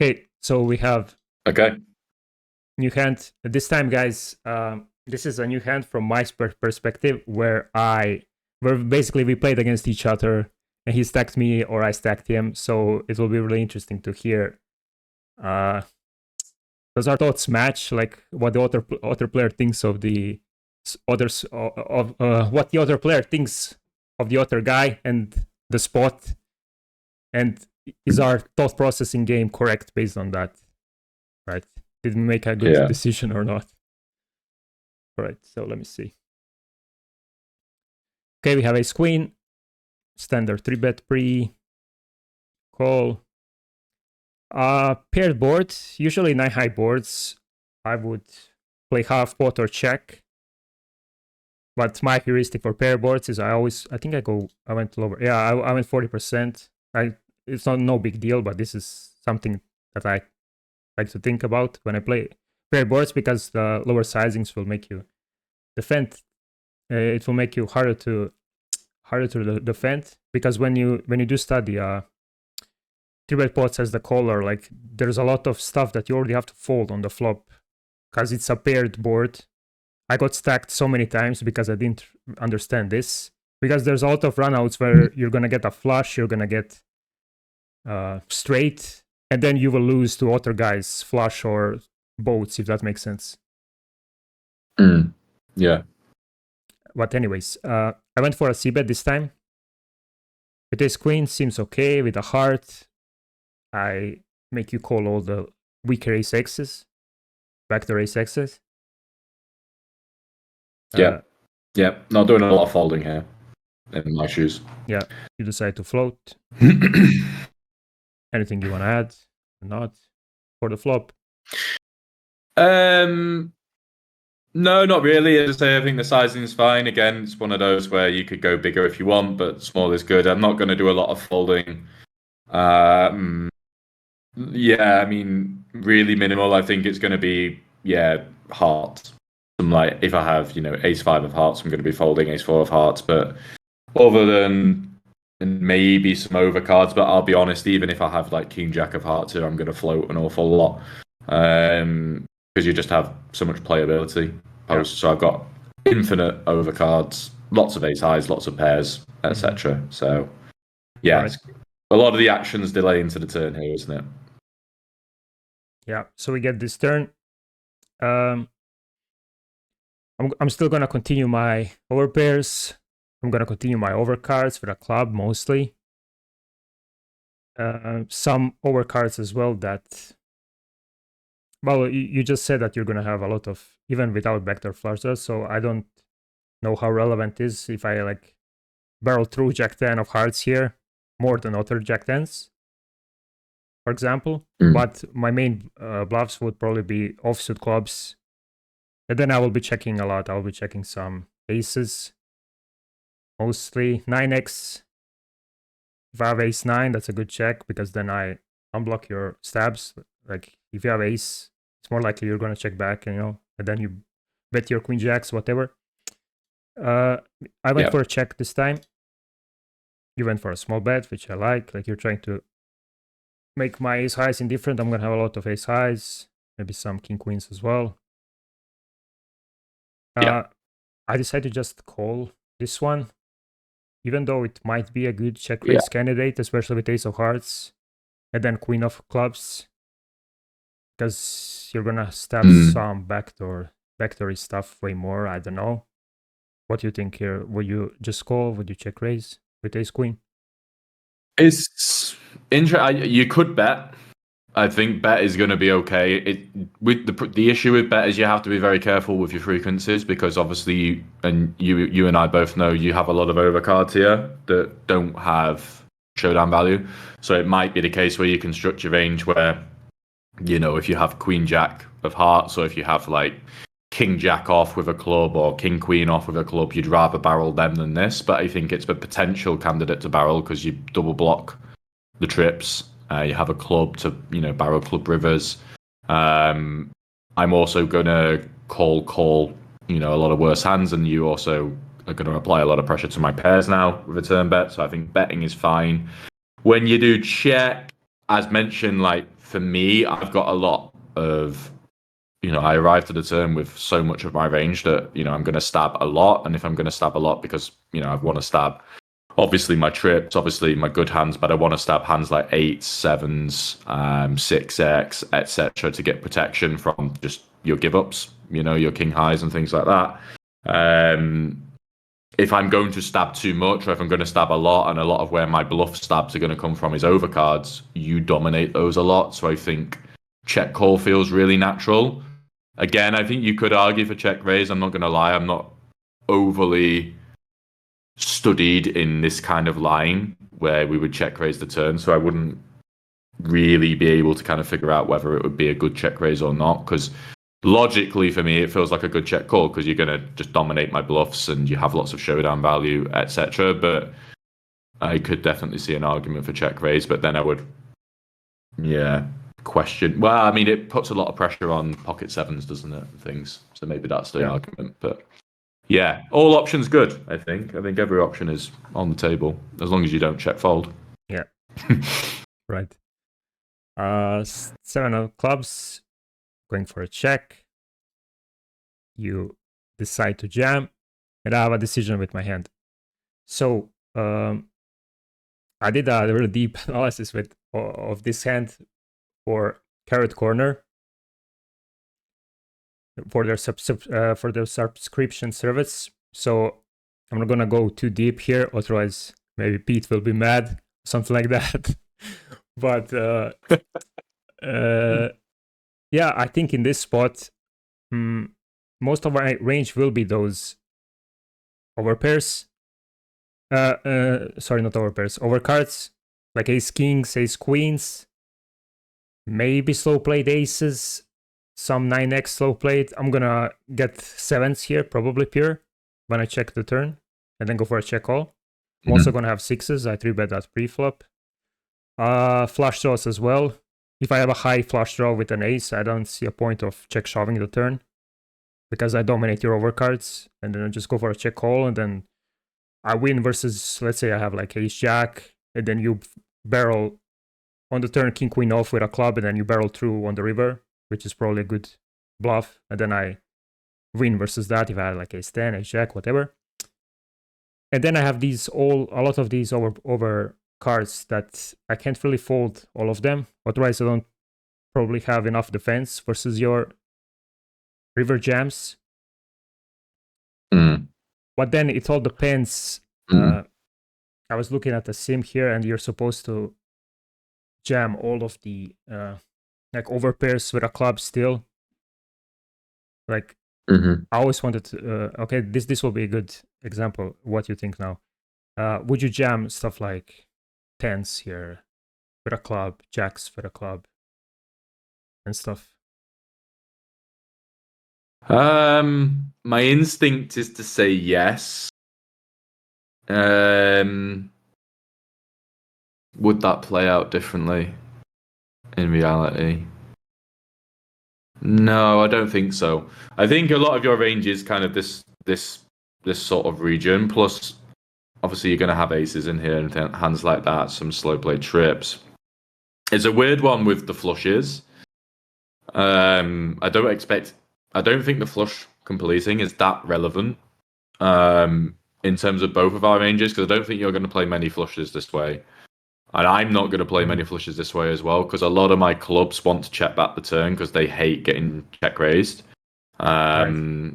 Okay, so we have new hand. This time, guys, this is a new hand from my perspective, where basically we played against each other, and he stacked me or I stacked him. So it will be really interesting to hear. Does our thoughts match? Like what the other player thinks of the others, of what the other player thinks of the other guy and the spot, and is our thought processing game correct based on that? Right? Did we make a good decision or not? All right, so let me see. Okay, we have ace queen, standard 3-bet pre, call. Paired board, usually 9-high boards, I would play half pot or check. But my heuristic for pair boards is I went lower. Yeah, I went 40%. It's not no big deal, but this is something that I like to think about when I play pair boards, because the lower sizings will make you defend. It will make you harder to defend, because when you do study 3-bet pots as the caller, like there's a lot of stuff that you already have to fold on the flop because it's a paired board. I got stacked so many times because I didn't understand this, because there's a lot of runouts where you're gonna get a flush, you're gonna get straight, and then you will lose to other guys flush or boats, if that makes sense. Yeah. But anyways, I went for a c-bet this time. With ace queen seems okay. With a heart, I make you call all the weaker ace x's, backdoor ace x's. Yeah. Not doing a lot of folding here in my shoes. Yeah, you decide to float. Anything you want to add or not for the flop? No, not really. As I say, I think the sizing is fine. Again, it's one of those where you could go bigger if you want, but small is good. I'm not going to do a lot of folding. Yeah, I mean, really minimal. I think it's going to be, hearts. Like if I have, ace 5 of hearts, I'm going to be folding ace 4 of hearts. But other than maybe some overcards, but I'll be honest, even if I have like king jack of hearts here, I'm going to float an awful lot. Because you just have so much playability post. So I've got infinite overcards, lots of ace highs, lots of pairs, etc. So Right. A lot of the action's delay into the turn here, isn't it? Yeah, so we get this turn. I'm still gonna continue my overpairs. I'm gonna continue my overcards for the club mostly. Some overcards as well that. Well, you just said that you're gonna have a lot of, even without backdoor flushes, so I don't know how relevant it is if I like barrel through Jack 10 of hearts here more than other Jack 10s, for example. But my main bluffs would probably be offsuit clubs, and then I will be checking a lot. I'll be checking some aces, mostly 9x. If I have ace 9, that's a good check, because then I unblock your stabs. Like if you have ace, it's more likely you're gonna check back, and then you bet your queen jacks, whatever. I went for a check this time. You went for a small bet, which I like. Like you're trying to make my ace highs indifferent. I'm gonna have a lot of ace highs, maybe some king queens as well. I decided to just call this one, even though it might be a good check raise candidate, especially with ace of hearts and then queen of clubs, because you're gonna stab some backdoor stuff way more. I don't know. What do you think here? Would you just call? Would you check raise with ace queen? It's interesting. You could bet. I think bet is going to be okay. With the issue with bet is you have to be very careful with your frequencies, because obviously, you and I both know, you have a lot of overcards here that don't have showdown value. So it might be the case where you construct your range where, if you have queen jack of hearts, or if you have like king jack off with a club or king queen off with a club, you'd rather barrel them than this. But I think it's a potential candidate to barrel because you double block the trips. You have a club to barrel club rivers. I'm also gonna call a lot of worse hands, and you also are going to apply a lot of pressure to my pairs now with a turn bet. So I think betting is fine. When you do check, as mentioned, like for me, I've got a lot of, I arrived at the turn with so much of my range that, I'm going to stab a lot. And if I'm going to stab a lot because, I want to stab, obviously my trips, obviously my good hands, but I want to stab hands like 8s, 7s, 6x, etc. to get protection from just your give ups, your king highs and things like that. If I'm going to stab too much, or if I'm going to stab a lot, and a lot of where my bluff stabs are going to come from is overcards, you dominate those a lot. So I think check call feels really natural. Again, I think you could argue for check raise. I'm not going to lie. I'm not overly studied in this kind of line where we would check raise the turn. So I wouldn't really be able to kind of figure out whether it would be a good check raise or not. Because logically for me, it feels like a good check call because you're going to just dominate my bluffs and you have lots of showdown value, etc. But I could definitely see an argument for check raise. But then I would, question. Well, I mean, it puts a lot of pressure on pocket sevens, doesn't it? Things. So maybe that's the argument. But yeah, all options good. I think every option is on the table as long as you don't check fold. Yeah. Right. 7 of clubs, going for a check. You decide to jam, and I have a decision with my hand. So I did a really deep analysis of this hand for Carrot Corner for their subscription service. So I'm not gonna go too deep here, otherwise maybe Pete will be mad, something like that. But yeah, I think in this spot, most of our range will be those overpairs. Sorry, not overpairs, overcards, like ace kings, ace queens, maybe slow played aces, some 9x slow played. I'm gonna get 7s here, probably pure, when I check the turn, and then go for a check call. I'm also gonna have 6s. I 3-bet that pre-flop. Flush draws as well. If I have a high flush draw with an ace, I don't see a point of check shoving the turn because I dominate your overcards, and then I just go for a check call, and then I win versus, let's say I have like ace jack, and then you barrel on the turn king queen off with a club, and then you barrel through on the river, which is probably a good bluff, and then I win versus that if I had like ace 10, ace jack, whatever. And then I have a lot of these over cards that I can't really fold all of them, otherwise I don't probably have enough defense versus your river jams. But then it all depends. I was looking at the sim here, and you're supposed to jam all of the like overpairs with a club still. Like I always wanted to. Okay, this will be a good example. What you think now? Would you jam stuff like 10s here with a club, jacks with a club, and stuff? My instinct is to say yes. Would that play out differently in reality? No, I don't think so. I think a lot of your range is kind of this sort of region. Plus, obviously, you're going to have aces in here and hands like that, some slow play trips. It's a weird one with the flushes. I don't think the flush completing is that relevant in terms of both of our ranges, because I don't think you're going to play many flushes this way. And I'm not going to play many flushes this way as well, because a lot of my clubs want to check back the turn because they hate getting check raised. Right.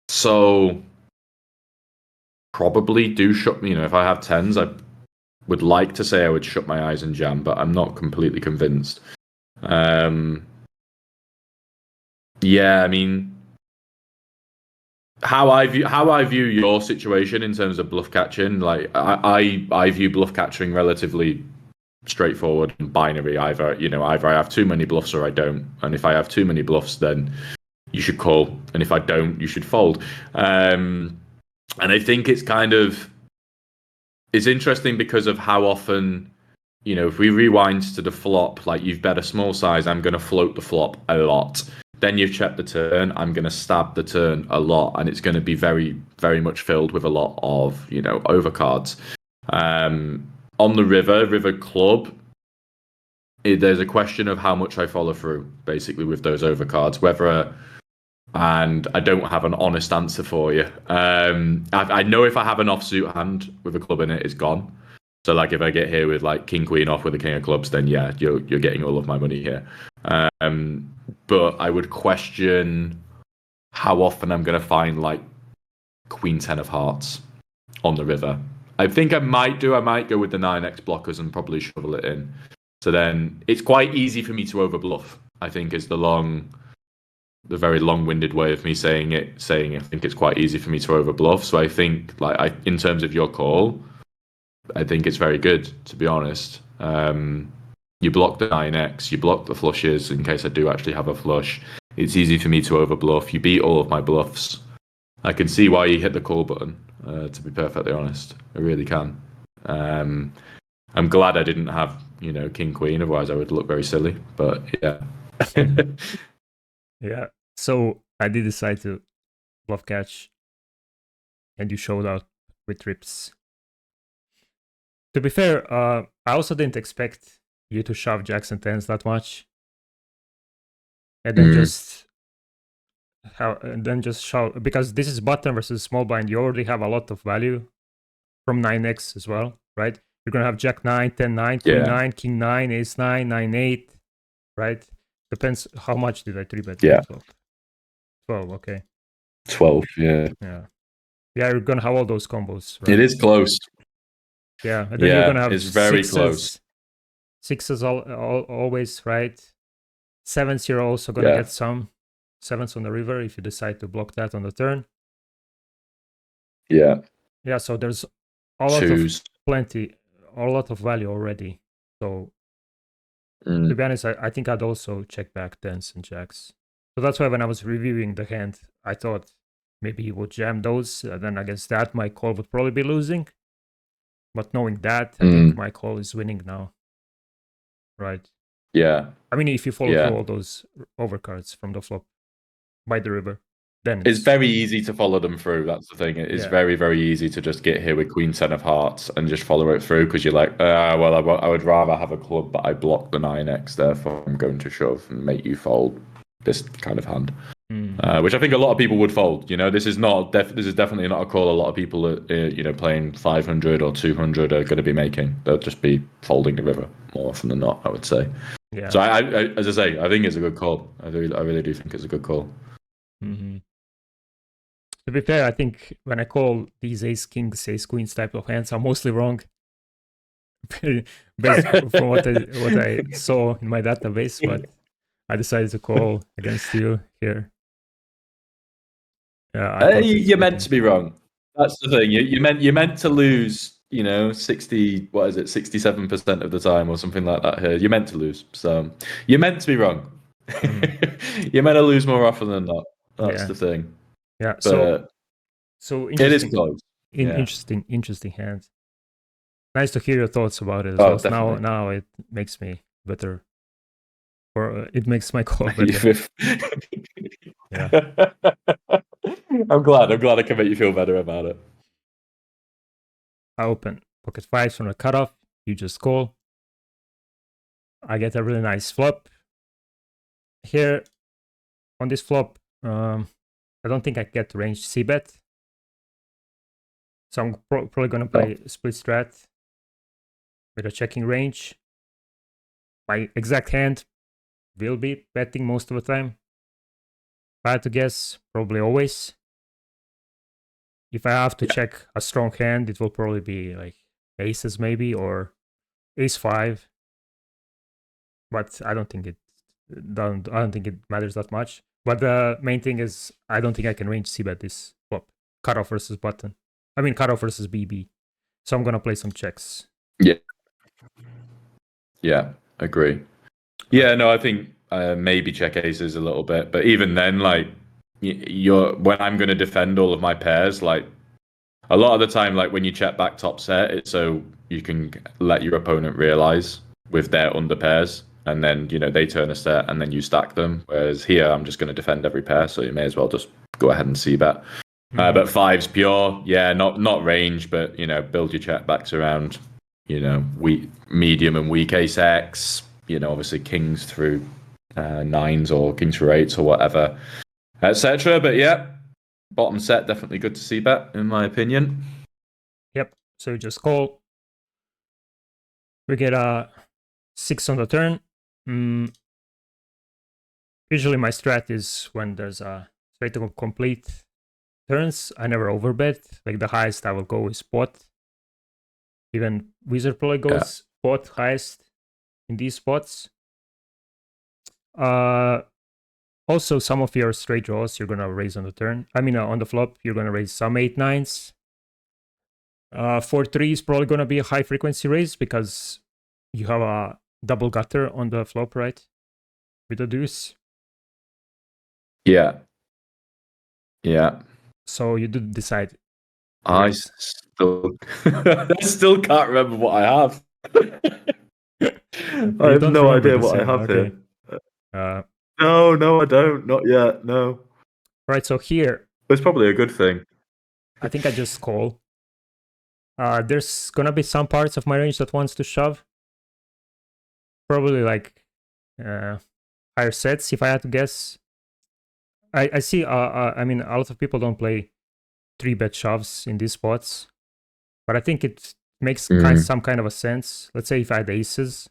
So probably do shut, if I have 10s, I would like to say I would shut my eyes and jam, but I'm not completely convinced. Yeah, I mean, how I view your situation in terms of bluff catching, like I view bluff catching relatively straightforward and binary. Either I have too many bluffs or I don't, and if I have too many bluffs, then you should call, and if I don't, you should fold. And I think it's interesting because of how often, if we rewind to the flop, like you've bet a small size, I'm going to float the flop a lot. Then you've checked the turn, I'm going to stab the turn a lot, and it's going to be very, very much filled with a lot of, overcards. On the river club, there's a question of how much I follow through, basically, with those overcards. And I don't have an honest answer for you. I know if I have an offsuit hand with a club in it, it's gone. So like if I get here with like king queen off with a king of clubs, then yeah, you're getting all of my money here. But I would question how often I'm going to find like queen 10 of hearts on the river. I think I might go with the 9x blockers and probably shovel it in. So then it's quite easy for me to overbluff, I think, is the very long-winded way of me saying I think it's quite easy for me to overbluff. So I think, in terms of your call, I think it's very good, to be honest. You block the 9x, you block the flushes in case I do actually have a flush. It's easy for me to overbluff. You beat all of my bluffs. I can see why you hit the call button, to be perfectly honest. I really can. I'm glad I didn't have, king queen, otherwise I would look very silly. But yeah. Yeah. So I did decide to bluff catch, and you showed up with trips. To be fair, I also didn't expect you to shove jacks and tens that much, and then just shove, because this is button versus small blind. You already have a lot of value from 9x as well, right? You're gonna have jack 9, 10 9, queen 9, king 9, ace 9, 9 8, right? Depends how much did I 3-bet. Yeah. 12, okay. 12, yeah. Yeah, you're gonna have all those combos, right? It is close. Yeah, and then you're gonna have it's very close. Sixes always, right? Sevens, you're also gonna get some sevens on the river if you decide to block that on the turn. Yeah. Yeah, so there's a lot of value already. So to be honest, I think I'd also check back tens and jacks. So that's why when I was reviewing the hand, I thought maybe he would jam those. Then against that, my call would probably be losing. But knowing that, I think my call is winning now. Right? Yeah. I mean, if you follow through all those overcards from the flop by the river, then it's very easy to follow them through. That's the thing. It's very, very easy to just get here with queen 10 of hearts and just follow it through because you're like, well, I would rather have a club, but I blocked the 9x, therefore I'm going to shove and make you fold this kind of hand. Which I think a lot of people would fold. This is definitely not a call a lot of people playing 500 or 200 are going to be making. They'll just be folding the river more often than not, I would say. Yeah. So I as I say, I think it's a good call. I really do think it's a good call. Mm-hmm. To be fair, I think when I call these ace kings, ace queens type of hands, I'm mostly wrong. Based from what I saw in my database, but I decided to call against you here. Yeah, you're meant to be wrong. That's the thing. You're meant to lose. 67% of the time or something like that. Here, you're meant to lose. So you're meant to be wrong. You're meant to lose more often than not. That's the thing. Yeah. But so it is close. Interesting hand. Nice to hear your thoughts about it as well. Now it makes me better. Or it makes my call better. Yeah. I'm glad I can make you feel better about it. I open pocket fives from the cutoff. You just call. I get a really nice flop. Here on this flop, I don't think I get range c-bet. So I'm probably going to play split strat with a checking range. My exact hand will be betting most of the time. If I had to guess, probably always. If I have to check a strong hand, it will probably be like aces maybe, or ace 5. But I don't think it matters that much. But the main thing is I don't think I can range c-bet this flop. Cutoff versus button. I mean cutoff versus BB. So I'm gonna play some checks. Yeah, agree. Yeah, no, I think maybe check aces a little bit, but even then, like when I'm going to defend all of my pairs, like a lot of the time, like when you check back top set, it's so you can let your opponent realize with their under pairs, and then they turn a set, and then you stack them. Whereas here, I'm just going to defend every pair, so you may as well just go ahead and c-bet. But fives pure, not range, but build your check backs around medium and weak ace X. obviously kings through nines or kings through eights or whatever, etc. But yeah, bottom set definitely good to see bet in my opinion. Yep. So you just call. We get a 6 on the turn. Usually my strat is when there's a straight to complete turns, I never overbet. Like the highest I will go is spot. Even Wizard probably goes spot highest in these spots. Also, some of your straight draws you're gonna raise on the turn. I mean, on the flop, you're gonna raise some 8-9s. 4-3 is probably gonna be a high frequency raise because you have a double gutter on the flop, right? With a deuce. Yeah. Yeah. So you do decide. I still can't remember what I have. I have no idea what I have here. No, I don't. Not yet. No. Right, so here. It's probably a good thing. I think I just call. There's gonna be some parts of my range that wants to shove. Probably like higher sets, if I had to guess. I see. I mean, a lot of people don't play 3-bet shoves in these spots, but I think it makes some kind of a sense. Let's say if I had aces,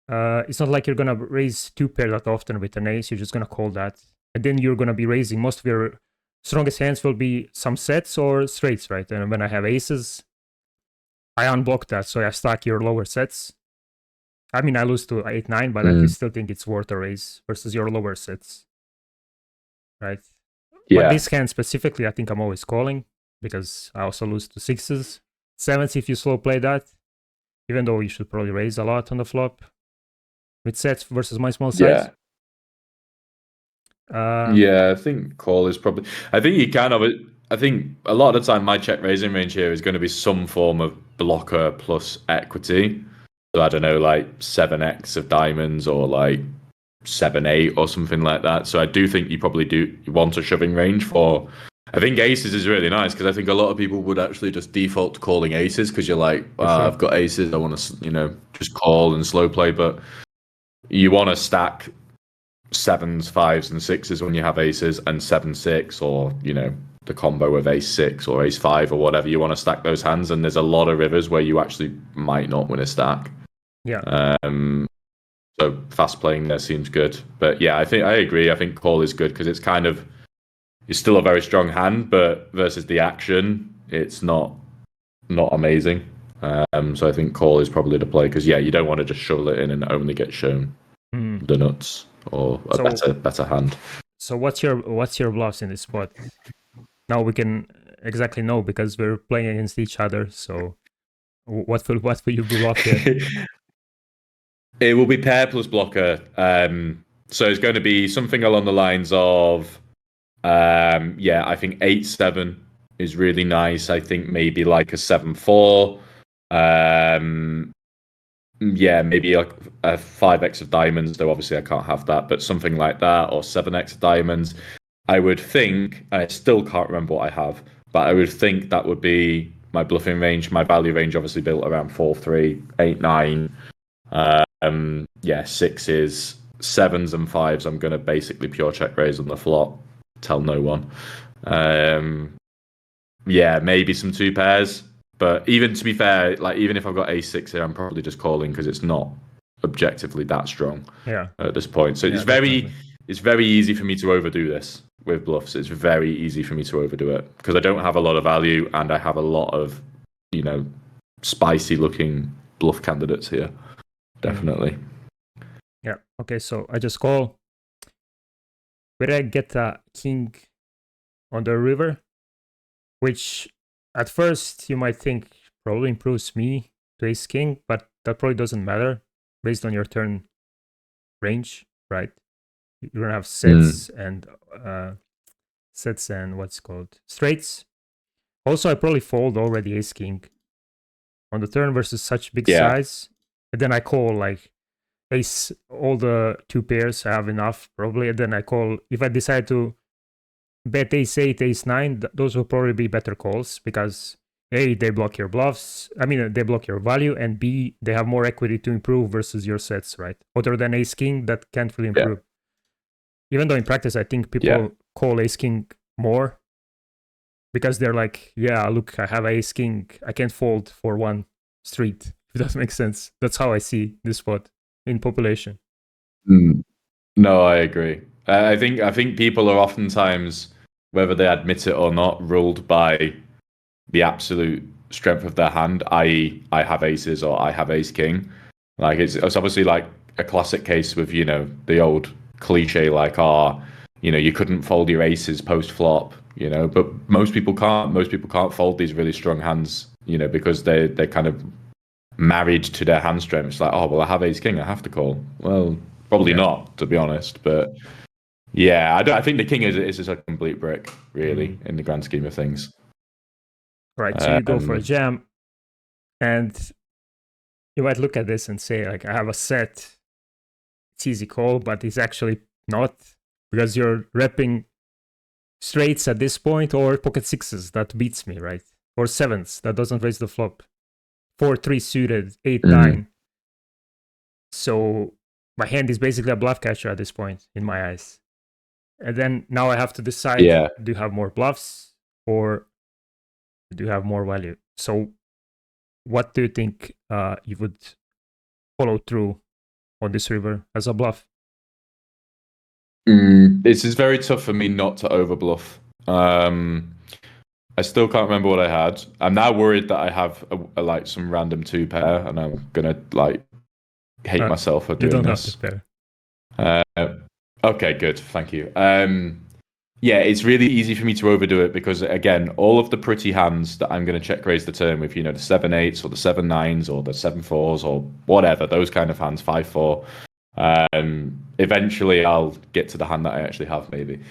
it's not like you're gonna raise 2-pair that often with an ace. You're just gonna call that, and then you're gonna be raising. Most of your strongest hands will be some sets or straights, right? And when I have aces, I unblock that, so I stack your lower sets. I mean, I lose to 8-9, but I still think it's worth a raise versus your lower sets, right? Yeah. But this hand specifically, I think I'm always calling because I also lose to 6s. 7s if you slow play that, even though you should probably raise a lot on the flop with sets versus my small size. Yeah, I think call is probably. I think you kind of. I think a lot of the time my check raising range here is going to be some form of blocker plus equity. So I don't know, like 7x of diamonds or like 7-8 or something like that. So I do think you probably do want a shoving range for. I think aces is really nice because I think a lot of people would actually just default to calling aces because you're like, I've got aces, I want to, just call and slow play. But you want to stack 7s, 5s, and 6s when you have aces, and 7-6 or the combo of ace-6 or ace-5 or whatever. You want to stack those hands, and there's a lot of rivers where you actually might not win a stack. Yeah. So fast playing there seems good, but yeah, I agree. I think call is good because it's still a very strong hand, but versus the action, it's not amazing. So I think call is probably the play because you don't want to just shovel it in and only get shown the nuts or a better hand. So what's your bluffs in this spot? Now we can exactly know because we're playing against each other. So what will you bluff here? It will be pair plus blocker. So it's going to be something along the lines of, I think 8-7 is really nice. I think maybe like a 7-4. Maybe like a 5x of diamonds, though obviously I can't have that, but something like that, or 7x of diamonds. I would think, and I still can't remember what I have, but I would think that would be my bluffing range, my value range obviously built around 4-3, 8-9. 6s, 7s and 5s I'm going to basically pure check raise on the flop, tell no one. Maybe some 2 pairs, but even to be fair, like even if I've got ace-6 here, I'm probably just calling because it's not objectively that strong at this point. So it's very easy for me to overdo this with bluffs. It's very easy for me to overdo it because I don't have a lot of value and I have a lot of spicy looking bluff candidates here. Definitely. Yeah. Okay. So I just call. Where I get a king on the river, which at first you might think probably improves me to ace king, but that probably doesn't matter based on your turn range, right? You're gonna have sets and what's called straights. Also, I probably fold already ace king on the turn versus such big size. And then I call like ace, all the 2 pairs I have enough probably. And then I call, if I decide to bet ace 8, ace 9, those will probably be better calls because A, they block your bluffs. I mean, they block your value, and B, they have more equity to improve versus your sets, right? Other than ace king, that can't really improve. Even though in practice, I think people call ace king more because they're like, yeah, look, I have ace king. I can't fold for one street. If that makes sense. That's how I see this spot in population. No, I agree. I think people are oftentimes, whether they admit it or not, ruled by the absolute strength of their hand, i.e., I have aces or I have ace king. Like it's obviously like a classic case with the old cliche like you couldn't fold your aces post flop, but most people can't. Most people can't fold these really strong hands, because they're kind of married to their hand strength. It's like, oh well, I have ace king, I have to call. Well, probably not, to be honest, but. Yeah, I think the king is just a complete brick, really, in the grand scheme of things. Right, so you go for a jam, and you might look at this and say, like, I have a set. It's easy call, but it's actually not, because you're repping straights at this point or pocket sixes. That beats me, right? Or sevens. That doesn't raise the flop. 4-3 suited, 8-9. So my hand is basically a bluff catcher at this point, in my eyes. And then now I have to decide, do you have more bluffs or do you have more value? So what do you think you would follow through on this river as a bluff? This is very tough for me not to overbluff. I still can't remember what I had. I'm now worried that I have like some random two pair, and I'm gonna hate myself for doing this. You don't have to pair. Okay, good. Thank you. Yeah, it's really easy for me to overdo it because, again, all of the pretty hands that I'm going to check raise the turn with, the 7-8s or the 7-9s or the 7-4s or whatever, those kind of hands, 5-4. Eventually, I'll get to the hand that I actually have, maybe.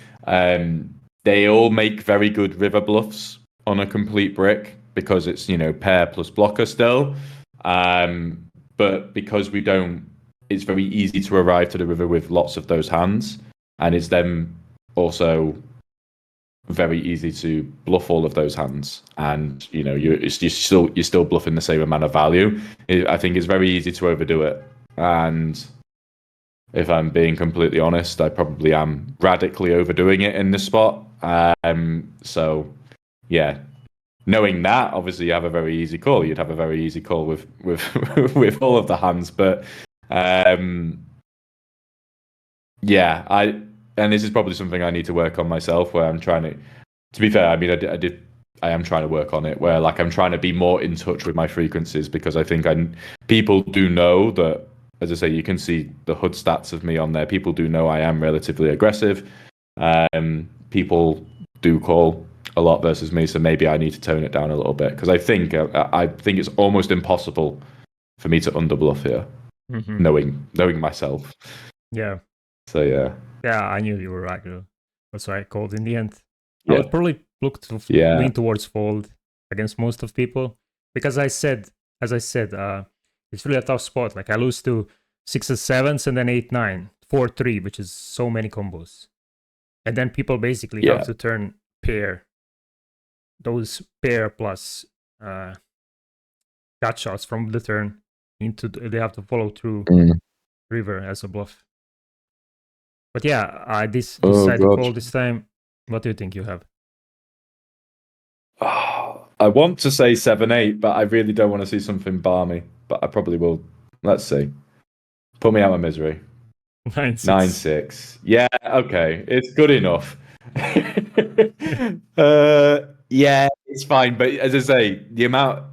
They all make very good river bluffs on a complete brick because it's, pair plus blocker still. But because we don't, it's very easy to arrive to the river with lots of those hands, and it's then also very easy to bluff all of those hands, and you're still bluffing the same amount of value. I think it's very easy to overdo it, and if I'm being completely honest, I probably am radically overdoing it in this spot. So yeah, knowing that, obviously you have a very easy call. You'd have a very easy call with with all of the hands, but yeah, and this is probably something I need to work on myself, where I'm trying to be fair, I mean, I am trying to work on it, where like I'm trying to be more in touch with my frequencies, because I think people do know that, as I say, you can see the HUD stats of me on there. People do know I am relatively aggressive. People do call a lot versus me, so maybe I need to tone it down a little bit, because I think it's almost impossible for me to underbluff here, knowing myself. Yeah. So yeah. Yeah, I knew you were right. That's why I called in the end. I would probably look to lean towards fold against most of people, because as I said, it's really a tough spot. Like I lose to 6s, 7s, and then 8-9, 4-3, which is so many combos, and then people basically have to turn pair, those pair plus gut shots from the turn into they have to follow through river as a bluff. But yeah, I decided to call this time. What do you think you have? I want to say 7-8, but I really don't want to see something balmy. But I probably will. Let's see. Put me out of my misery. 9-6. Yeah, okay. It's good enough. Yeah, it's fine. But as I say, the amount,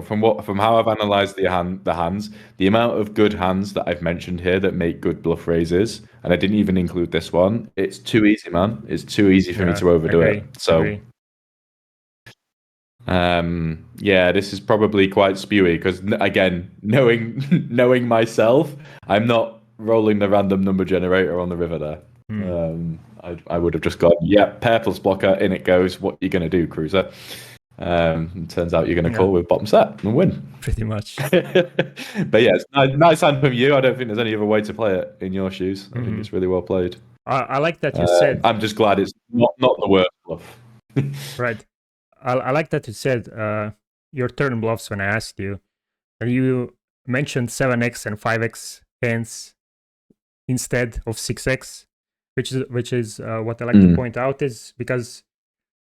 from how I've analysed the hands, the amount of good hands that I've mentioned here that make good bluff raises, and I didn't even include this one. It's too easy, man. It's too easy for me to overdo it. So, yeah, this is probably quite spewy, because again, knowing myself, I'm not rolling the random number generator on the river there. I would have just gone, pair plus blocker, in it goes. What are you going to do, Cruiser? Turns out you're going to call with bottom set and win. Pretty much. But yeah, it's nice hand from you. I don't think there's any other way to play it in your shoes. I think it's really well played. I like that you said. I'm just glad it's not the worst bluff. Right. I like that you said your turn bluffs when I asked you, and you mentioned 7x and 5x hands instead of 6x, which is what I like to point out is because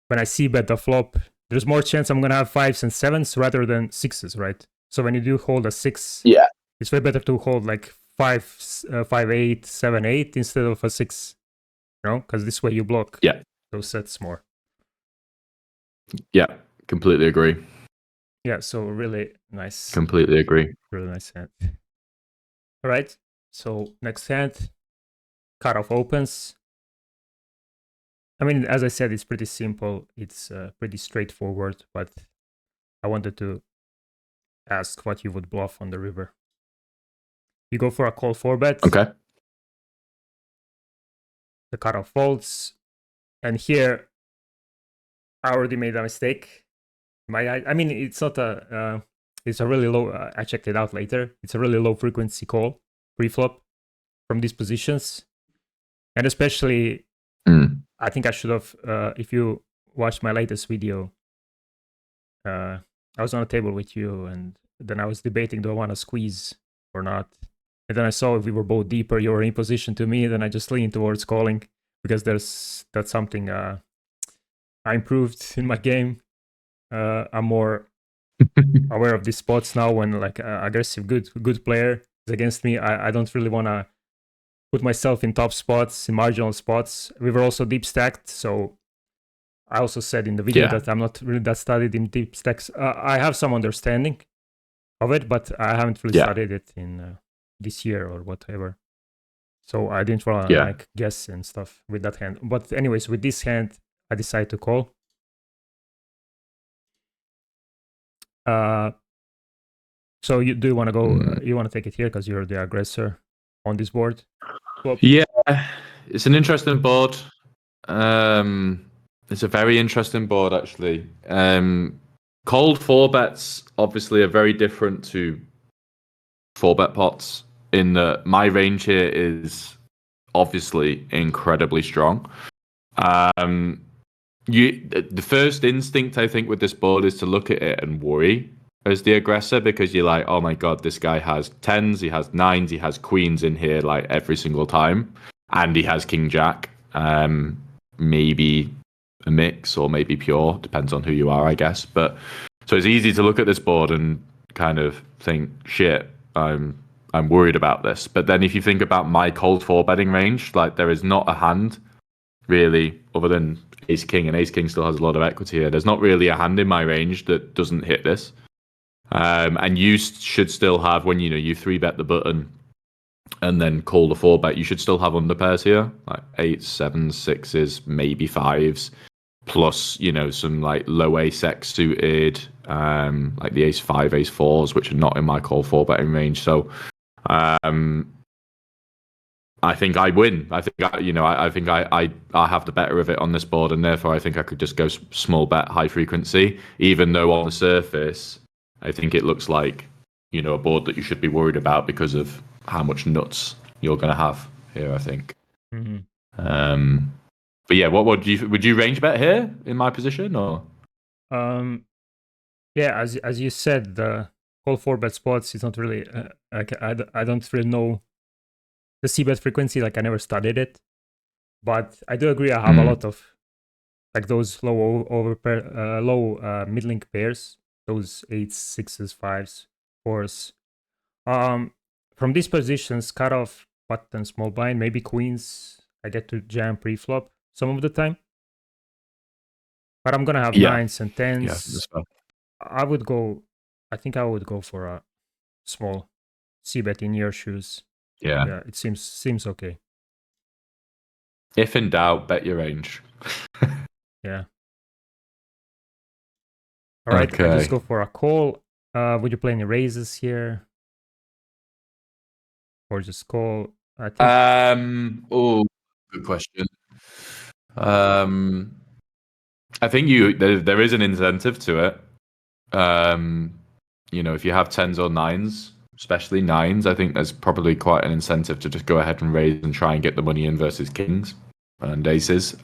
when I see bet the flop, there's more chance I'm gonna have 5s and 7s rather than 6s, right? So when you do hold a 6, Yeah. it's way better to hold like 5-8, 7-8 instead of a 6, because this way you block those sets more. Yeah, completely agree. Yeah, so really nice. Completely agree. Really nice hand. All right, so next hand, cutoff opens. I mean, as I said, it's pretty simple. It's pretty straightforward, but I wanted to ask what you would bluff on the river. You go for a call 4-bet. Okay. The cutoff folds. And here, I already made a mistake. I mean, it's not a... it's a really low... I checked it out later. It's a really low frequency call pre-flop from these positions. And especially, I think I should have... if you watched my latest video, I was on a table with you, and then I was debating, do I want to squeeze or not? And then I saw if we were both deeper, you were in position to me, then I just leaned towards calling because that's something I improved in my game. I'm more aware of these spots now when like aggressive, good player is against me. I don't really want to put myself in top spots, in marginal spots. We were also deep stacked, so I also said in the video that I'm not really that studied in deep stacks. I have some understanding of it, but I haven't really studied it in this year or whatever. So I didn't want to like guess and stuff with that hand. But anyways, with this hand, I decided to call. So do you want to go? You want to take it here because you're the aggressor on this board? Well, yeah, it's an interesting board. It's a very interesting board, actually. Cold 4-bets obviously are very different to 4-bet pots in that my range here is obviously incredibly strong. The first instinct, I think, with this board is to look at it and worry as the aggressor because you're like, oh my god, this guy has 10s, he has 9s, he has queens in here like every single time, and he has king jack. Maybe a mix or maybe pure, depends on who you are, I guess. But so it's easy to look at this board and kind of think, shit, I'm worried about this. But then if you think about my cold 4-betting range, like there is not a hand really other than ace king, and ace king still has a lot of equity here. There's not really a hand in my range that doesn't hit this. And you should still have, when you 3-bet the button and then call the 4-bet, you should still have underpairs here, like 8s, 7s, 6s, maybe 5s, plus some like low ace x suited, like the ace 5, ace 4s, which are not in my call 4-betting range. So I think I win. I think I have the better of it on this board, and therefore I think I could just go small bet, high frequency, even though on the surface I think it looks like a board that you should be worried about because of how much nuts you're going to have here, I think. Mm-hmm. But yeah, would you range bet here in my position or? Yeah, as you said, the whole 4-bet spots is not really. I don't really know the c-bet frequency. Like I never studied it, but I do agree. I have a lot of like those low mid-link pairs. Those 8s, 6s, 5s, 4s. From these positions, cutoff, button, small blind, maybe queens, I get to jam pre-flop some of the time. But I'm gonna have 9s and 10s. Yeah, I think I would go for a small c-bet in your shoes. Yeah, it seems okay. If in doubt, bet your range. Yeah. All right, okay. I just go for a call. Would you play any raises here? Or just call? I think... Oh, good question. I think there is an incentive to it. If you have 10s or 9s, especially 9s, I think there's probably quite an incentive to just go ahead and raise and try and get the money in versus kings and aces.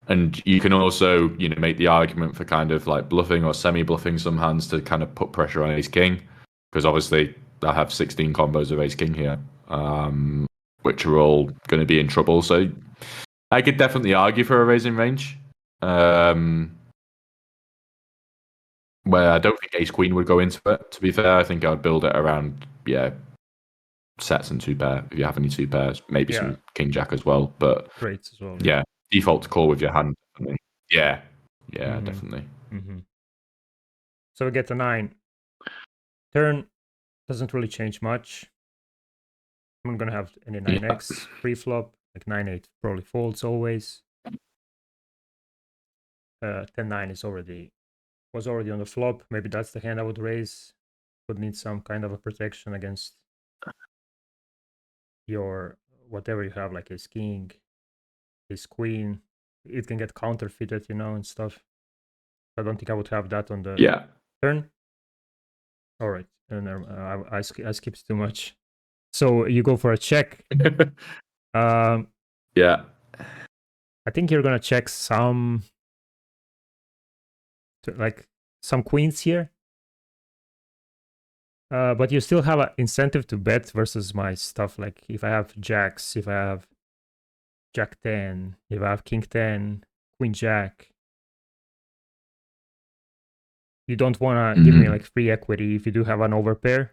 And you can also, make the argument for kind of like bluffing or semi-bluffing some hands to kind of put pressure on ace king, because obviously I have 16 combos of ace king here, which are all going to be in trouble. So I could definitely argue for a raising range, where I don't think ace queen would go into it. To be fair, I think I'd build it around sets and two pair if you have any two pairs, maybe some king jack as well. But straights as well. Yeah, default to call with your hand. Definitely. Yeah, definitely. So we get the 9. Turn doesn't really change much. I'm not gonna have any 9x pre-flop. Like 9-8 probably folds always. 10-9 was already on the flop. Maybe that's the hand I would raise. Would need some kind of a protection against your whatever you have, like ace king, ace queen. It can get counterfeited, and stuff. I don't think I would have that on the turn. All right, and I skipped too much. So you go for a check. Yeah. I think you're gonna check some queens here. But you still have an incentive to bet versus my stuff. Like if I have jacks, if I have jack 10, if I have king 10, queen jack, you don't want to give me like free equity if you do have an overpair.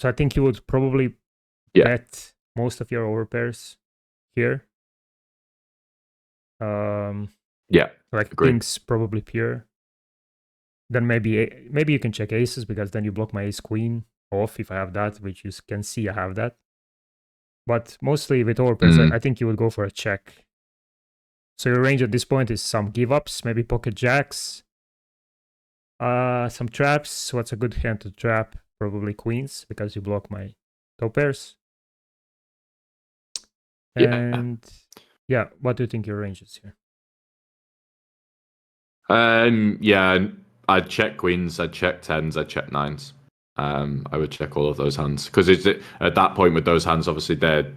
So I think you would probably bet most of your overpairs here. Like kings probably pure. Then maybe you can check aces, because then you block my ace queen off if I have that, which you can see I have that. But mostly with overpairs, I think you would go for a check. So your range at this point is some give ups, maybe pocket jacks, some traps. What's a good hand to trap? Probably queens, because you block my top pairs. And what do you think your range is here? I'd check queens, I'd check tens, I'd check nines. I would check all of those hands, because at that point with those hands, obviously they've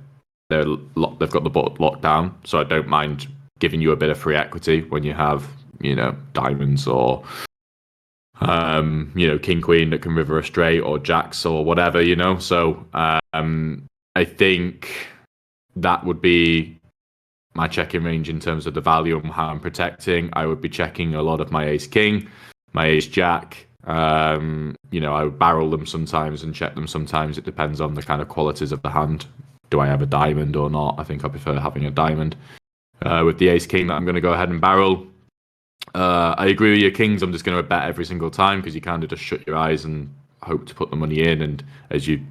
got the board locked down. So I don't mind giving you a bit of free equity when you have diamonds or king queen that can river a straight, or jacks or whatever. So I think that would be my checking range in terms of the value and how I'm protecting. I would be checking a lot of my ace king, my ace jack. I would barrel them sometimes and check them sometimes. It depends on the kind of qualities of the hand. Do I have a diamond or not? I think I prefer having a diamond. With the ace king that I'm going to go ahead and barrel. I agree with your kings. I'm just going to bet every single time, because you kind of just shut your eyes and hope to put the money in. And as you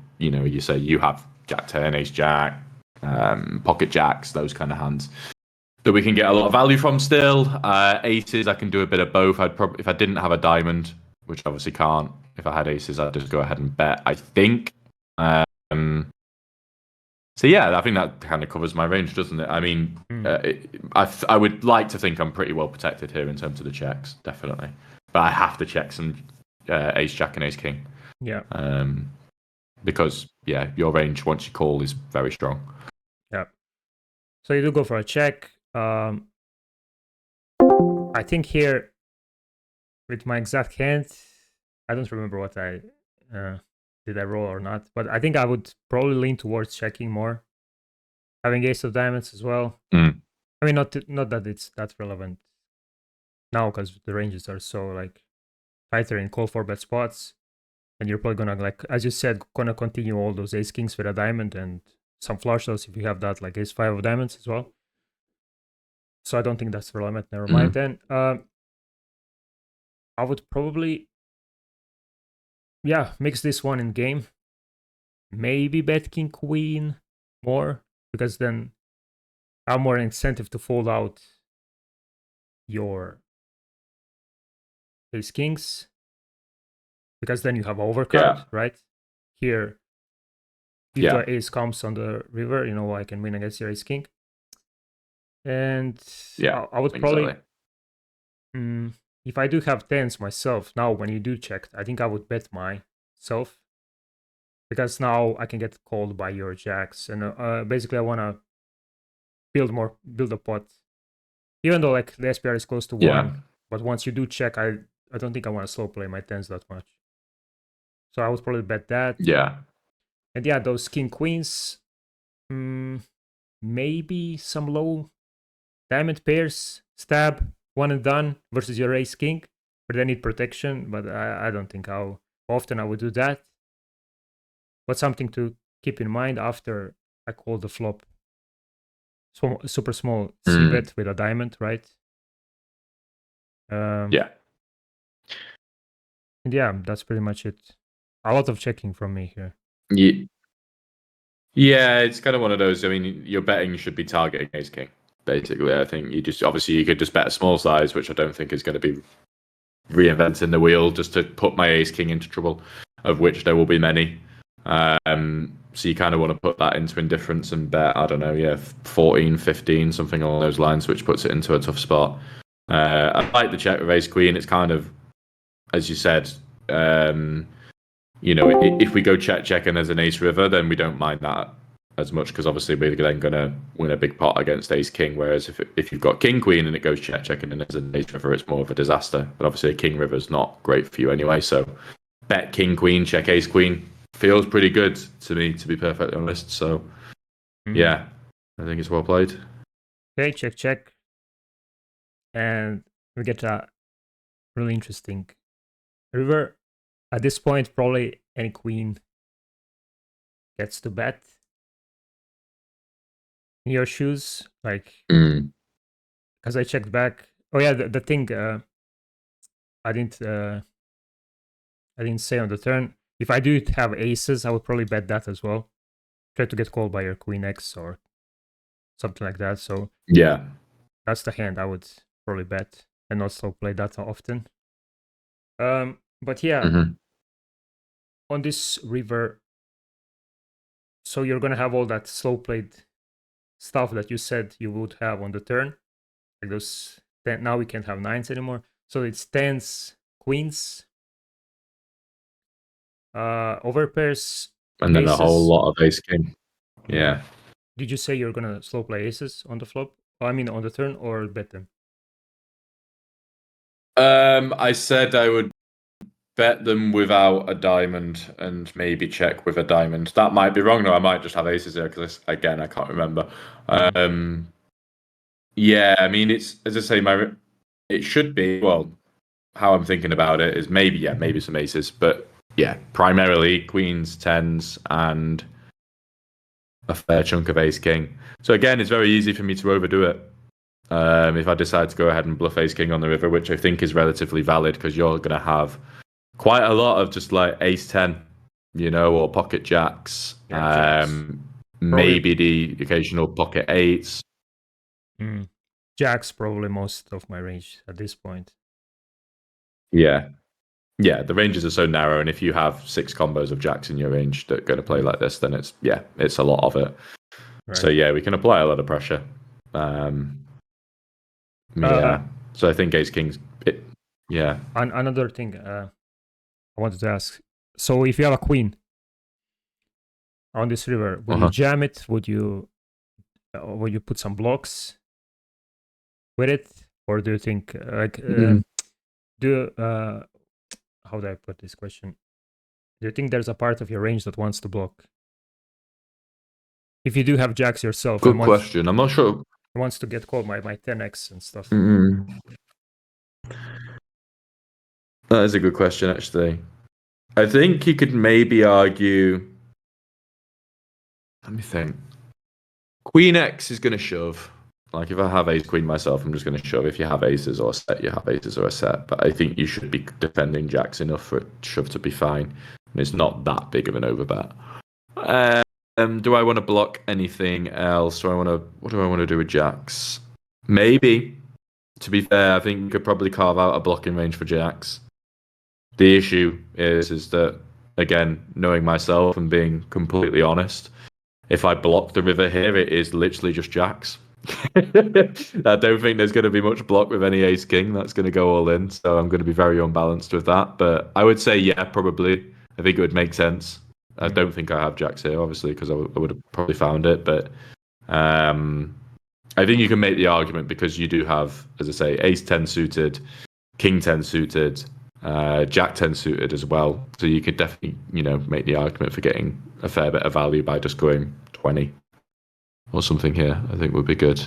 say, you have jack 10, ace jack, pocket jacks, those kind of hands that we can get a lot of value from still. Aces, I can do a bit of both. I'd probably, if I didn't have a diamond, which obviously can't, if I had aces, I'd just go ahead and bet, I think. So yeah, I think that kind of covers my range, doesn't it? I mean, I would like to think I'm pretty well protected here in terms of the checks, definitely. But I have to check some ace jack and ace king. Yeah. Because your range once you call is very strong. Yeah. So you do go for a check. I think here with my exact hand, I don't remember what I did I roll or not, but I think I would probably lean towards checking more, having ace of diamonds as well. I mean, not that it's that relevant now, because the ranges are so like tighter in call for bet spots, and you're probably gonna, like as you said, gonna continue all those ace kings with a diamond and some flush draws if you have that, like ace 5 of diamonds as well. So I don't think that's relevant. Never mind then. I would probably mix this one in game. Maybe bet king queen more, because then I have more incentive to fold out your ace kings, because then you have overcard, right? Here, if your ace comes on the river, I can win against your ace king. And I would probably, if I do have tens myself, now when you do check, I think I would bet myself, because now I can get called by your jacks, and basically I want to build a pot Even though like the SPR is close to Yeah. 1, but once you do check, I don't think I want to slow play my tens that much. So I would probably bet that. Yeah. And yeah, those king queens, maybe some low diamond pairs, stab, one and done versus your ace king, but they need protection. But I don't think how often I would do that. But something to keep in mind after I call the flop. Super small c bet with a diamond, right? Yeah. And yeah, that's pretty much it. A lot of checking from me here. Yeah. Yeah, it's kind of one of those. I mean, your betting should be targeting ace king. Basically, I think you just obviously you could just bet a small size, which I don't think is going to be reinventing the wheel just to put my ace king into trouble, of which there will be many. So you kind of want to put that into indifference and bet, I don't know, 14, 15, something along those lines, which puts it into a tough spot. I like the check with ace queen. It's kind of, as you said, if we go check and there's an ace river, then we don't mind that as much because obviously we're then going to win a big pot against ace king. Whereas if you've got king queen and it goes check and then there's an ace river, it's more of a disaster. But obviously a king river is not great for you anyway. So bet king queen, check ace queen feels pretty good to me, to be perfectly honest. So yeah, I think it's well played. Okay, check. And we get a really interesting river. At this point, probably any queen gets to bet. In your shoes, like, because I checked back. Oh yeah, the thing I didn't say on the turn. If I do have aces, I would probably bet that as well. Try to get called by your queen X or something like that. So yeah, that's the hand I would probably bet and not slow play that often. But yeah, on this river, so you're gonna have all that slow played stuff that you said you would have on the turn, like those. Now we can't have nines anymore, so it's tens, queens, overpairs, and then aces. a whole lot of ace king. Yeah. Did you say you're gonna slow play aces on the flop? Oh, I mean on the turn, or bet them? I said I would bet them without a diamond and maybe check with a diamond. That might be wrong though. I might just have aces there because again I can't remember. Yeah, I mean it's as I say, it should be how I'm thinking about it is maybe some aces, but yeah, primarily queens, tens, and a fair chunk of ace king. So again, it's very easy for me to overdo it. If I decide to go ahead and bluff ace king on the river, which I think is relatively valid because you're going to have quite a lot of just like ace 10, or pocket jacks, maybe the occasional pocket eights. Jacks probably most of my range at this point. Yeah, the ranges are so narrow, and if you have 6 combos of jacks in your range that are going to play like this, then it's a lot of it. Right. So yeah, we can apply a lot of pressure. So I think ace king's Another thing I wanted to ask. So if you have a queen on this river, would you jam it? Would you put some blocks with it, or do you think how do I put this question? Do you think there's a part of your range that wants to block? If you do have jacks yourself, good question. I'm not sure. Wants to get called by my 10x and stuff. That is a good question, actually. I think you could maybe argue. Let me think. Queen X is going to shove. Like if I have ace queen myself, I'm just going to shove. If you have aces or a set, you have aces or a set. But I think you should be defending jacks enough for shove to be fine. And it's not that big of an overbet. Do I want to block anything else? What do I want to do with jacks? Maybe. To be fair, I think you could probably carve out a blocking range for jacks. The issue is that, again, knowing myself and being completely honest, if I block the river here, it is literally just jacks. I don't think there's going to be much block with any ace king. That's going to go all in. So I'm going to be very unbalanced with that. But I would say, yeah, probably. I think it would make sense. I don't think I have jacks here, obviously, because I would have probably found it. But I think you can make the argument because you do have, as I say, ace 10 suited, king 10 suited, jack 10 suited as well. So you could definitely, make the argument for getting a fair bit of value by just going 20 or something here. I think would be good.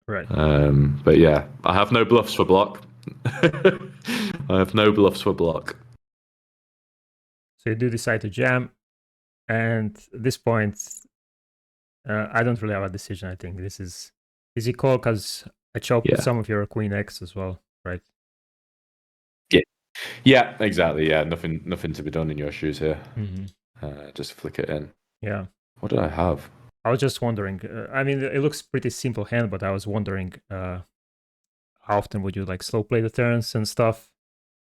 Right. But yeah, I have no bluffs for block. I have no bluffs for block. So you do decide to jam, and at this point, I don't really have a decision. I think this is easy call because I choked some of your queen X as well, right? Yeah, exactly. Yeah, nothing to be done in your shoes here. Just flick it in. Yeah. What did I have? I was just wondering. I mean, it looks pretty simple hand, but I was wondering how often would you like slow play the turns and stuff?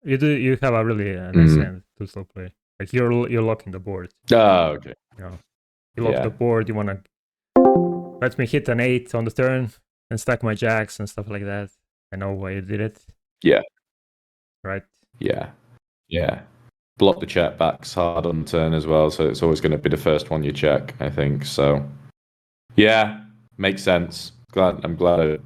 You have a really nice hand to slow play. Like you're locking the board. Oh, okay. You lock the board. You want to let me hit an 8 on the turn and stack my jacks and stuff like that. I know why you did it. Yeah. Right. Yeah. Block the check backs hard on the turn as well, so it's always going to be the first one you check, I think. So, yeah, makes sense. I'm glad I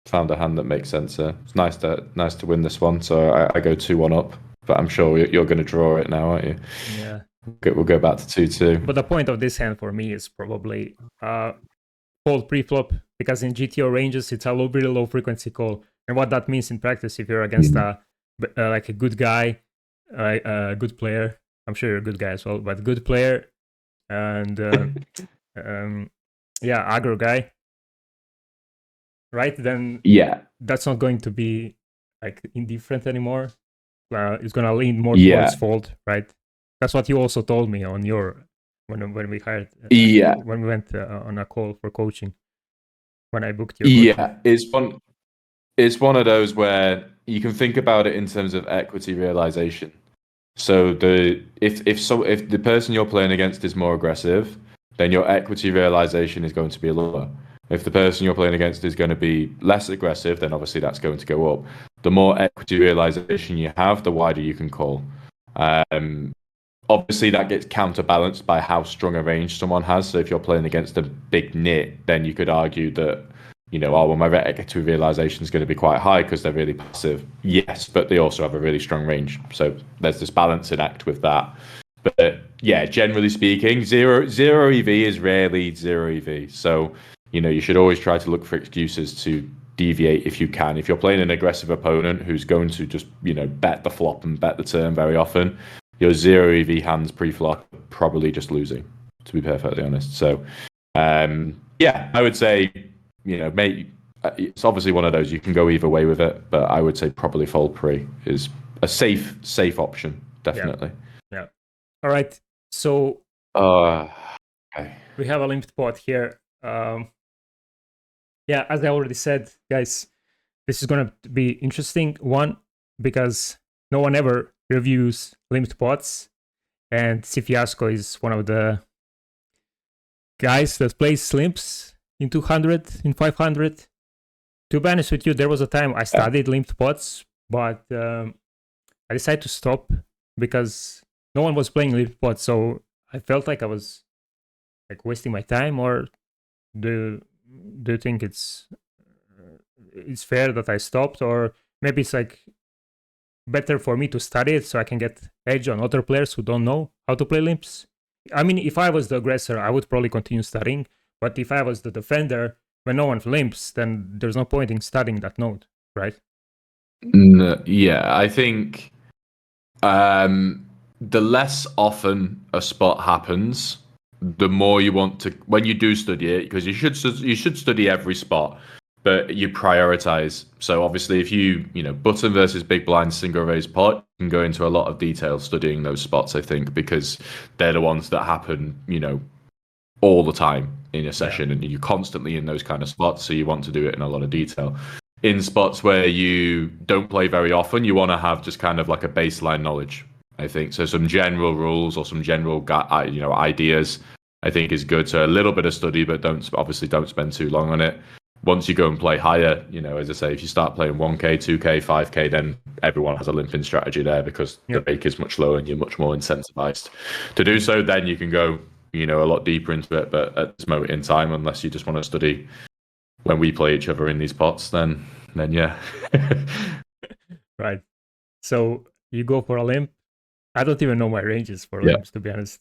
found a hand that makes sense here. It's nice to win this one. So I go 2-1 up, but I'm sure you're going to draw it now, aren't you? Yeah. We'll go back to 2-2. But the point of this hand for me is probably fold pre-flop, because in GTO ranges it's a really low frequency call, and what that means in practice, if you're against like a good guy, a good player, I'm sure you're a good guy as well, but good player, and aggro guy, right? Then that's not going to be like indifferent anymore. It's gonna lean more towards fold, right? That's what you also told me on your when we hired when we went on a call for coaching, when I booked your coaching. It's one of those where you can think about it in terms of equity realization. So if the person you're playing against is more aggressive, then your equity realization is going to be lower. If the person you're playing against is going to be less aggressive, then obviously that's going to go up. The more equity realization you have, the wider you can call. Obviously, that gets counterbalanced by how strong a range someone has. So if you're playing against a big nit, then you could argue that, my equity realization is going to be quite high because they're really passive. Yes, but they also have a really strong range. So there's this balancing act with that. But yeah, generally speaking, zero EV is rarely zero EV. So, you should always try to look for excuses to deviate if you can. If you're playing an aggressive opponent who's going to just, bet the flop and bet the turn very often, your zero EV hands pre-flop probably just losing, to be perfectly honest. So, I would say, mate, it's obviously one of those you can go either way with it, but I would say probably fold pre is a safe option, definitely. Yeah. All right. So okay. We have a limped pot here. As I already said, guys, this is gonna be interesting one because no one ever reviews limped pots, and Sifiasco is one of the guys that plays limps in 200, in 500. To be honest with you, there was a time I studied limped pots, but I decided to stop because no one was playing limped pots, so I felt like I was like wasting my time. Or do you think it's fair that I stopped, or maybe it's like better for me to study it so I can get edge on other players who don't know how to play limps? I mean, if I was the aggressor, I would probably continue studying, but if I was the defender, when no one limps, then there's no point in studying that node, right? No, yeah, I think the less often a spot happens, the more you want to, when you do study it, because you should study every spot, but you prioritize. So obviously, if you button versus big blind single raise pot, you can go into a lot of detail studying those spots, I think, because they're the ones that happen all the time in a session, and you're constantly in those kind of spots, so you want to do it in a lot of detail. In spots where you don't play very often, you want to have just kind of like a baseline knowledge, I think. So some general rules or some general ideas, I think, is good. So a little bit of study, but don't spend too long on it. Once you go and play higher, as I say, if you start playing 1K, 2K, 5K, then everyone has a limping strategy there because the rake is much lower and you're much more incentivized to do so. Then you can go, a lot deeper into it. But at this moment in time, unless you just want to study when we play each other in these pots, then yeah. Right. So you go for a limp. I don't even know my ranges for Yeah. limps, to be honest.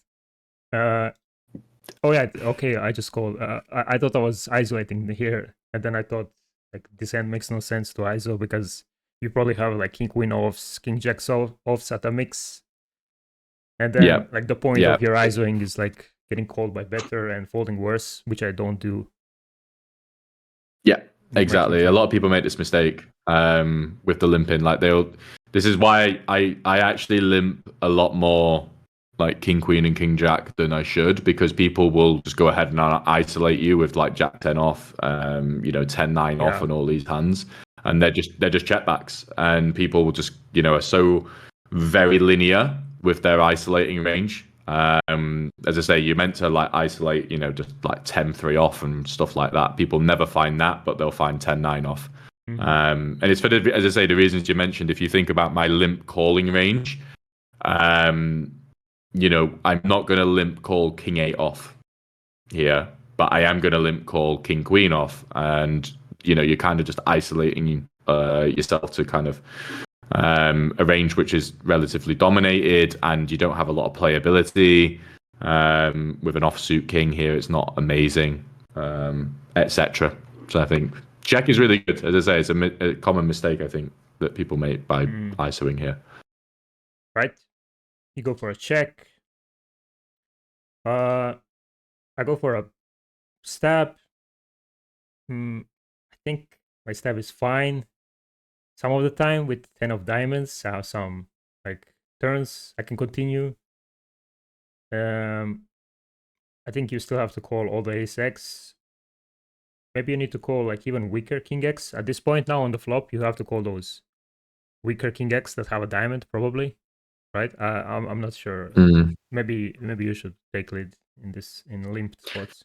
Oh yeah, okay. I just called. I thought I was isolating here, and then I thought like this hand makes no sense to ISO because you probably have like king queen offs, king jacks offs at a mix, and then like the point Yeah. of your ISOing is like getting called by better and folding worse, which I don't do. Yeah, exactly. A lot of people make this mistake with the limping. Like this is why I actually limp a lot more like king queen and king jack than I should, because people will just go ahead and isolate you with like jack 10 off, 10-9 off and all these hands, and they're just checkbacks, and people will just are so very linear with their isolating range. As I say, you're meant to like isolate, just like 10-3 off and stuff like that. People never find that, but they'll find 10-9 off. And it's for as I say, the reasons you mentioned. If you think about my limp calling range, I'm not going to limp call king 8 off here, but I am going to limp call king queen off, and you're kind of just isolating yourself to kind of a range which is relatively dominated, and you don't have a lot of playability. With an offsuit king here, it's not amazing, etc. So I think check is really good. As I say, it's a common mistake I think that people make by ISOing here. Right. You go for a check. I go for a stab. I think my stab is fine. Some of the time with 10 of diamonds, I have some like turns I can continue. I think you still have to call all the ace X. Maybe you need to call like even weaker king X. At this point now on the flop, you have to call those weaker king X that have a diamond, probably. Right? I'm not sure. Maybe you should take lead in limped spots.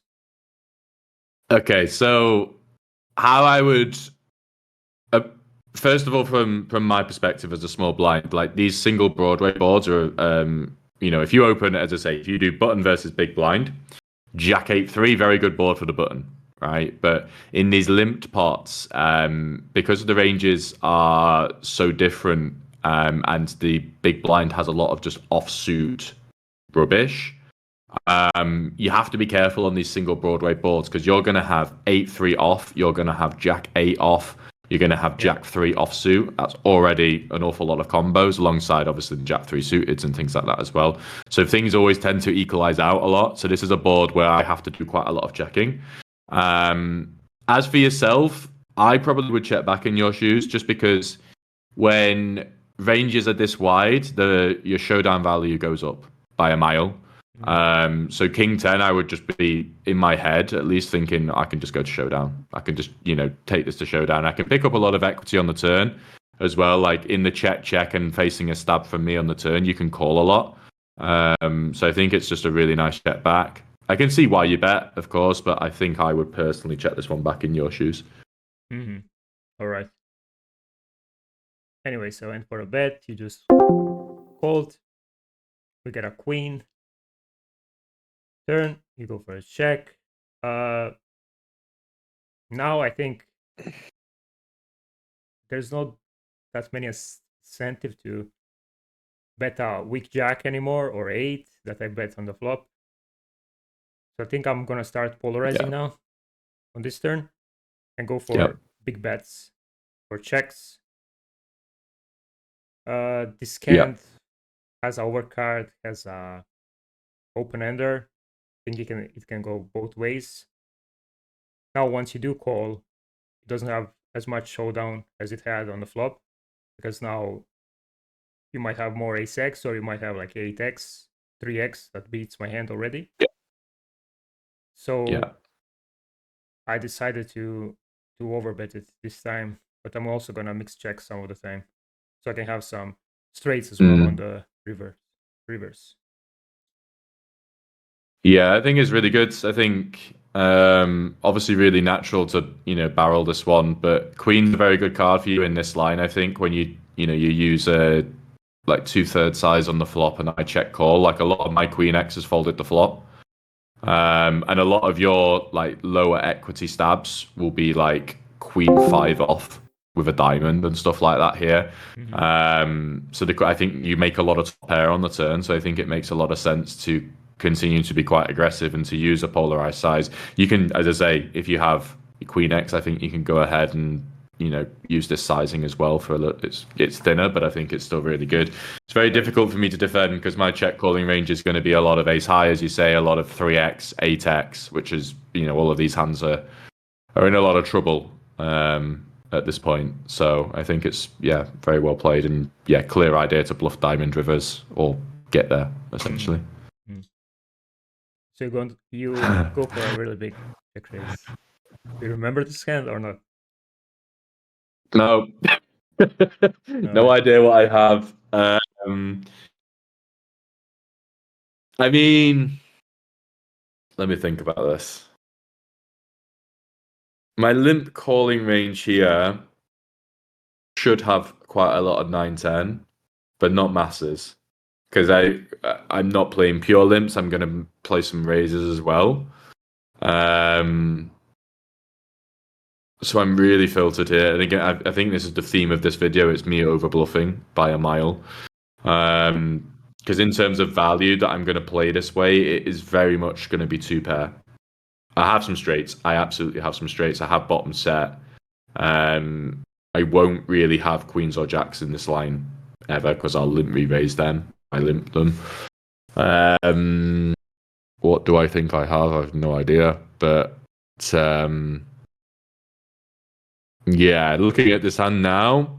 Okay, so how I would first of all, from my perspective as a small blind, like these single Broadway boards are, if you open, as I say, if you do button versus big blind, Jack 8-3, very good board for the button, right? But in these limped pots, because the ranges are so different, and the big blind has a lot of just offsuit rubbish, you have to be careful on these single Broadway boards, because you're going to have 8-3 off, you're going to have Jack 8 off, you're going to have Jack 3 offsuit. That's already an awful lot of combos, alongside obviously the Jack 3 suited and things like that as well. So things always tend to equalize out a lot. So this is a board where I have to do quite a lot of checking. As for yourself, I probably would check back in your shoes, just because when ranges are this wide, your showdown value goes up by a mile. So king 10, I would just be in my head at least thinking I can just go to showdown. I can just take this to showdown. I can pick up a lot of equity on the turn as well, like in the check and facing a stab from me on the turn, you can call a lot. So I think it's just a really nice check back. I can see why you bet, of course, but I think I would personally check this one back in your shoes. All right. Anyway, so and for a bet, you just called. We get a queen. Turn, you go for a check. Now I think there's not that many incentive to bet a weak jack anymore, or 8 that I bet on the flop. So I think I'm gonna start polarizing now on this turn and go for big bets for checks. This hand has a overcard, has a open ender. I think it can go both ways. Now, once you do call, it doesn't have as much showdown as it had on the flop, because now you might have more ace X, or you might have like 8x, 3x that beats my hand already. So I decided to overbet it this time, but I'm also gonna mix check some of the time, so I can have some straights as well on the reverse. Yeah, I think it's really good. I think obviously really natural to barrel this one, but Queen's a very good card for you in this line. I think when you use a like 2/3 size on the flop and I check call, like a lot of my Queen X has folded the flop. And a lot of your like lower equity stabs will be like queen 5 off with a diamond and stuff like that here. Mm-hmm. So I think you make a lot of top pair on the turn. So I think it makes a lot of sense to continue to be quite aggressive and to use a polarized size. You can, as I say, if you have queen X, I think you can go ahead and use this sizing as well for a little. It's thinner, but I think it's still really good. It's very difficult for me to defend because my check calling range is going to be a lot of ace high, as you say, a lot of 3x, 8x, which is all of these hands are in a lot of trouble at this point. So I think it's very well played and clear idea to bluff diamond rivers or get there essentially. Mm-hmm. So you go for a really big check raise. Do you remember this hand or not? No. No idea what I have. I mean, let me think about this. My limp calling range here should have quite a lot of 9-10, but not masses. Because I'm not playing pure limps. I'm going to play some raises as well. So I'm really filtered here. And again, I think this is the theme of this video. It's me over bluffing by a mile. Because in terms of value that I'm going to play this way, it is very much going to be 2-pair. I have some straights. I absolutely have some straights. I have bottom set. I won't really have queens or jacks in this line ever because I'll limp re-raise them. I limp them. What do I think I have? I have no idea. But looking at this hand now,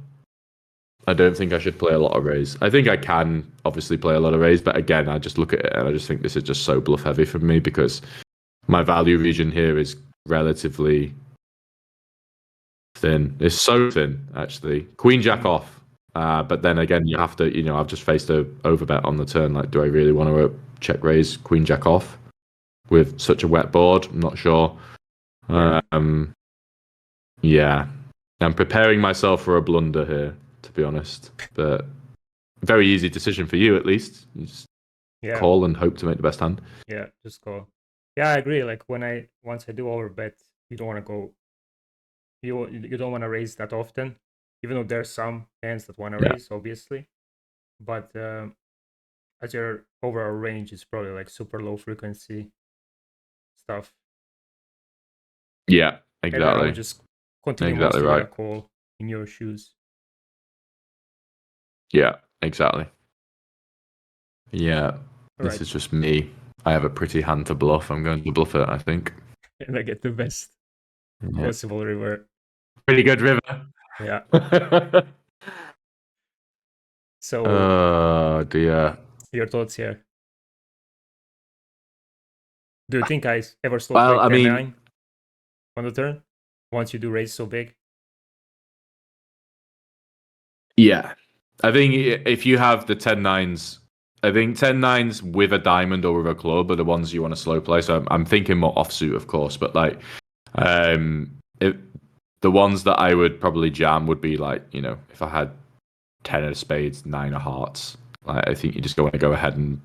I don't think I should play a lot of raise. I think I can obviously play a lot of raise, but again, I just look at it and I just think this is just so bluff heavy for me because my value region here is relatively thin. It's so thin, actually. Queen jack off. But then again, you have to, I've just faced a overbet on the turn. Like, do I really want to check raise queen jack off with such a wet board? I'm not sure. I'm preparing myself for a blunder here, to be honest. But very easy decision for you, at least. You just call and hope to make the best hand. Yeah, just call. Yeah, I agree. Like once I do overbet, you don't want to go. You don't want to raise that often, even though there's some hands that want to raise, obviously. But as your overall range is probably like super low frequency stuff. Yeah, exactly. And I would just continue exactly mostly right. Call in your shoes. Yeah, exactly. Yeah, this is just me. I have a pretty hand to bluff. I'm going to bluff it, I think. And I get the best possible river. Pretty good river. Yeah. So. Oh dear. Your thoughts here? Do you think I ever stop like 10-9 on the turn once you do raise so big? Yeah, I think if you have the 10-9s, I think 10-9s with a diamond or with a club are the ones you want to slow play. So I'm thinking more offsuit, of course, but like, the ones that I would probably jam would be like, if I had 10 of spades, 9 of hearts. Like, I think you just want to go ahead and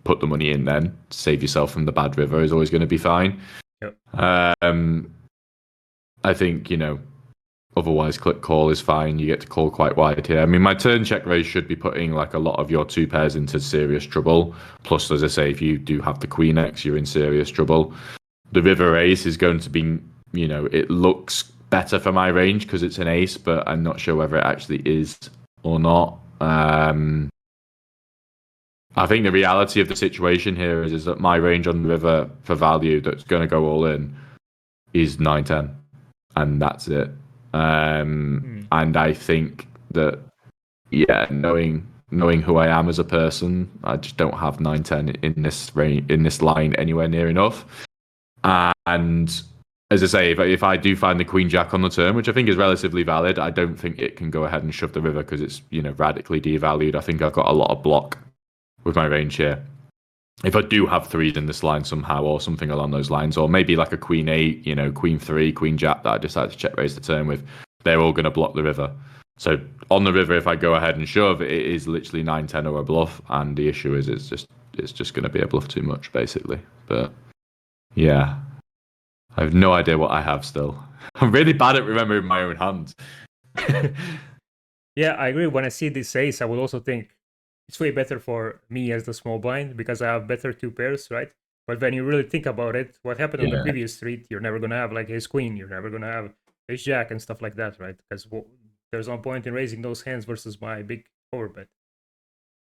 put the money in then, save yourself from the bad river is always going to be fine. Yep. I think otherwise click call is fine. You get to call quite wide here. I mean, my turn check raise should be putting like a lot of your 2 pairs into serious trouble. Plus, as I say, if you do have the queen X, you're in serious trouble. The river ace is going to be, it looks better for my range because it's an ace, but I'm not sure whether it actually is or not. I think the reality of the situation here is that my range on the river for value that's going to go all in is 9-10, and that's it. And I think that, knowing who I am as a person, I just don't have 9-10 in this line anywhere near enough. And as I say, if I do find the queen jack on the turn, which I think is relatively valid, I don't think it can go ahead and shove the river because it's radically devalued. I think I've got a lot of block with my range here. If I do have 3s in this line somehow or something along those lines, or maybe like a queen 8, queen 3, queen jack that I decide to check raise the turn with, they're all going to block the river. So on the river, if I go ahead and shove, it is literally 9-10 or a bluff, and the issue is it's just going to be a bluff too much, basically. But yeah, I have no idea what I have still. I'm really bad at remembering my own hands. Yeah, I agree. When I see this ace, I will also think it's way better for me as the small blind because I have better two pairs, right? But when you really think about it, what happened on the Yeah. previous street, you're never gonna have like ace queen, you're never gonna have ace jack and stuff like that, right? Because there's no point in raising those hands versus my big overbet,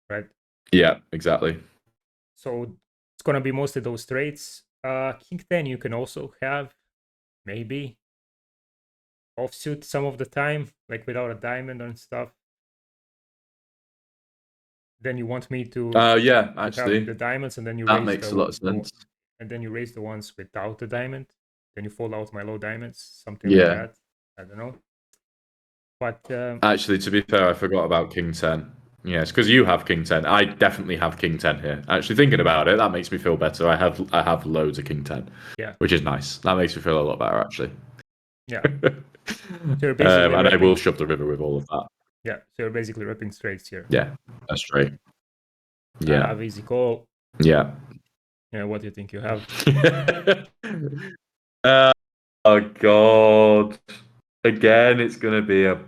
right? Yeah, exactly. So it's gonna be mostly those straights. King 10 you can also have, maybe offsuit some of the time, like without a diamond and stuff. Then you want me to Yeah, have actually, the diamonds, and then you that raise makes a lot of sense. and then you raise the ones without the diamond. Then you fold out my low diamonds, something like Yeah. that. I don't know, but Actually, to be fair, I forgot about King 10. Yes, because you have King 10. I definitely have King 10 here. Actually, thinking about it, that makes me feel better. I have loads of King 10. Yeah. Which is nice. That makes me feel a lot better, actually. Yeah. So you're basically And I will repping. shove the river with all of that. Yeah. So you're basically repping straights here. Yeah, that's straight. Yeah. Have easy call. Yeah. Yeah. What do you think you have? Oh God! Again, it's gonna be a.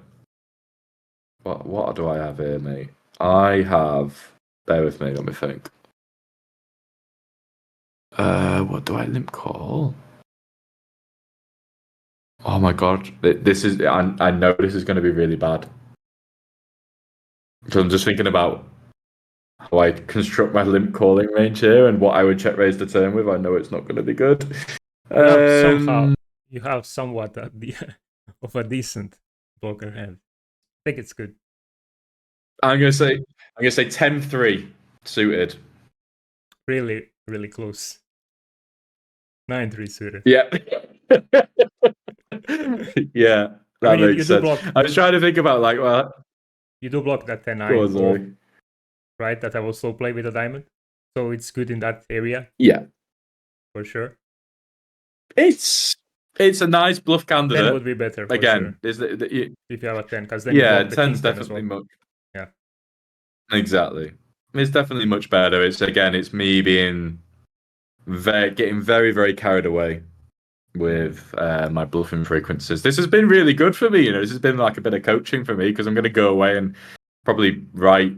What do I have here, mate? I have. Bear with me. Let me think. What do I limp call? Oh my God! This is. I know this is going to be really bad. So I'm just thinking about how I construct my limp calling range here and what I would check raise the turn with. I know it's not going to be good. You have somewhat of a decent blocker hand. I think it's good. I'm gonna say 10-3 suited. Really, really close. 9-3 suited. Yeah. Yeah, that you makes do sense. block. I was trying to think about like, well, You do block that go 10-9 on, sorry. right? That I will slow play with a diamond. So it's good in that area. Yeah. For sure. It's a nice bluff 10 candidate. would be better for Again, sure. is If you have a 10, because then you block the 10's king 10 as definitely well. much. Yeah. Exactly. It's definitely much better. It's me being getting very, very carried away with my bluffing frequencies. This has been really good for me. This has been like a bit of coaching for me because I'm going to go away and probably write